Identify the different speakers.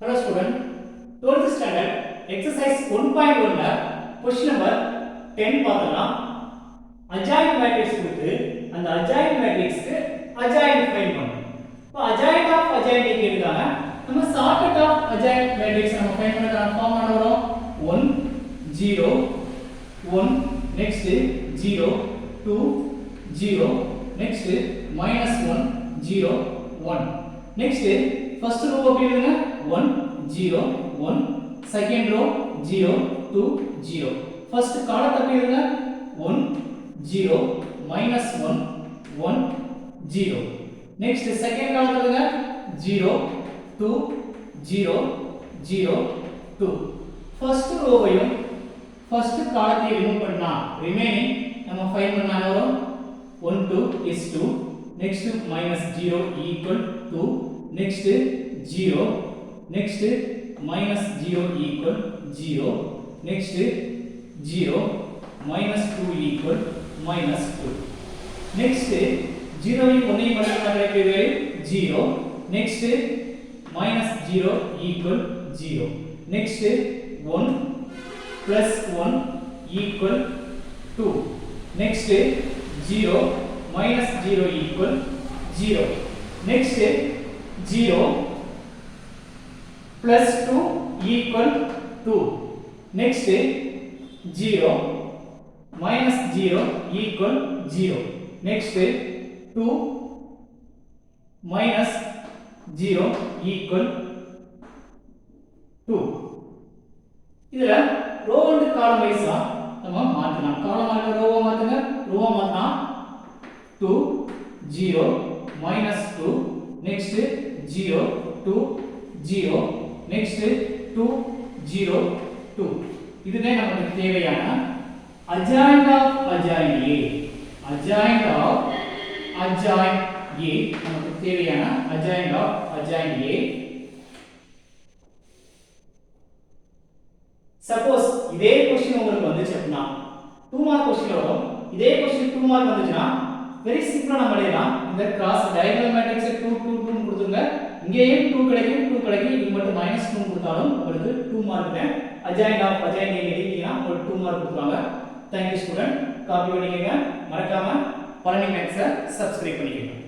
Speaker 1: Hello student, 12th standard exercise 1.1 ல question number 10 பார்த்தலாம். adjoint matrix கொடுத்து அந்த adjoint matrix க்கு adjoint find பண்ணணும். இப்போ adjoint of adjoint கேக்குறாங்க. நம்ம shortcut of adjoint matrix நம்ம find பண்ணதுக்கான ஃபார்ம் என்ன வரும்? 1 0 1 next 0 2 0 next -1 0 1 next first row எப்படி எழுதுங்க 1 0 1 second row 0 2 0 first column எப்படி எழுதுங்க 1 0 -1 1 0 next second column எழுதுங்க 0 2 0 0 2 first row ஐயும் first column remove பண்ணா remaining நம்ம ஃபைண்ட் பண்ணா வரும் 1 2 is 2 next -0 equal 2 next 0 next -0 equal 0 next 0 -2 equal -2 next 0 I 1 I multiply பண்ணா 0 next -0 equal 0 next 1 plus 1 equal 2 next 0 minus 0 equal 0 next 0 plus 2 equal 2 next 0 minus 0 equal 0 next 2 minus 0 equal 2 இதுல row and column wise நம்ம மாத்தலாம் column ஆக row மாத்துங்க row மாத்தனா 2 0 -2 next 0 2 0 next 2 0 2 இதுவே நமக்கு தேவையான adjoint of adjoint A adjoint of adjoint A நமக்கு தேவையான adjoint of adjoint A suppose இதே क्वेश्चन உங்களுக்கு வந்துச்சு அப்படினா 2 மார்க் क्वेश्चन வரும் இதே क्वेश्चन 2 மார்க் வந்துச்சுனா வெரி சிம்பிளா நம்ம எழுதலாம் இந்த கிராஸ் டயகோனல் மேட்ரிக்ஸ் 2 2 2 னு கொடுத்துங்க இங்கேயும் 2 கிடைக்கும் இது மட்டும் -2 கொடுத்தாலும் உங்களுக்கு 2 மார்க் தான் adjoint of adjoint எழுதிட்டீங்கன்னா உங்களுக்கு 2 மார்க் கொடுப்பாங்க थैंक यू ஸ்டூடண்ட் காப்பி பண்ணிக்கங்க மறக்காம பழனி மேத்ஸை சப்ஸ்கிரைப் பண்ணிக்கங்க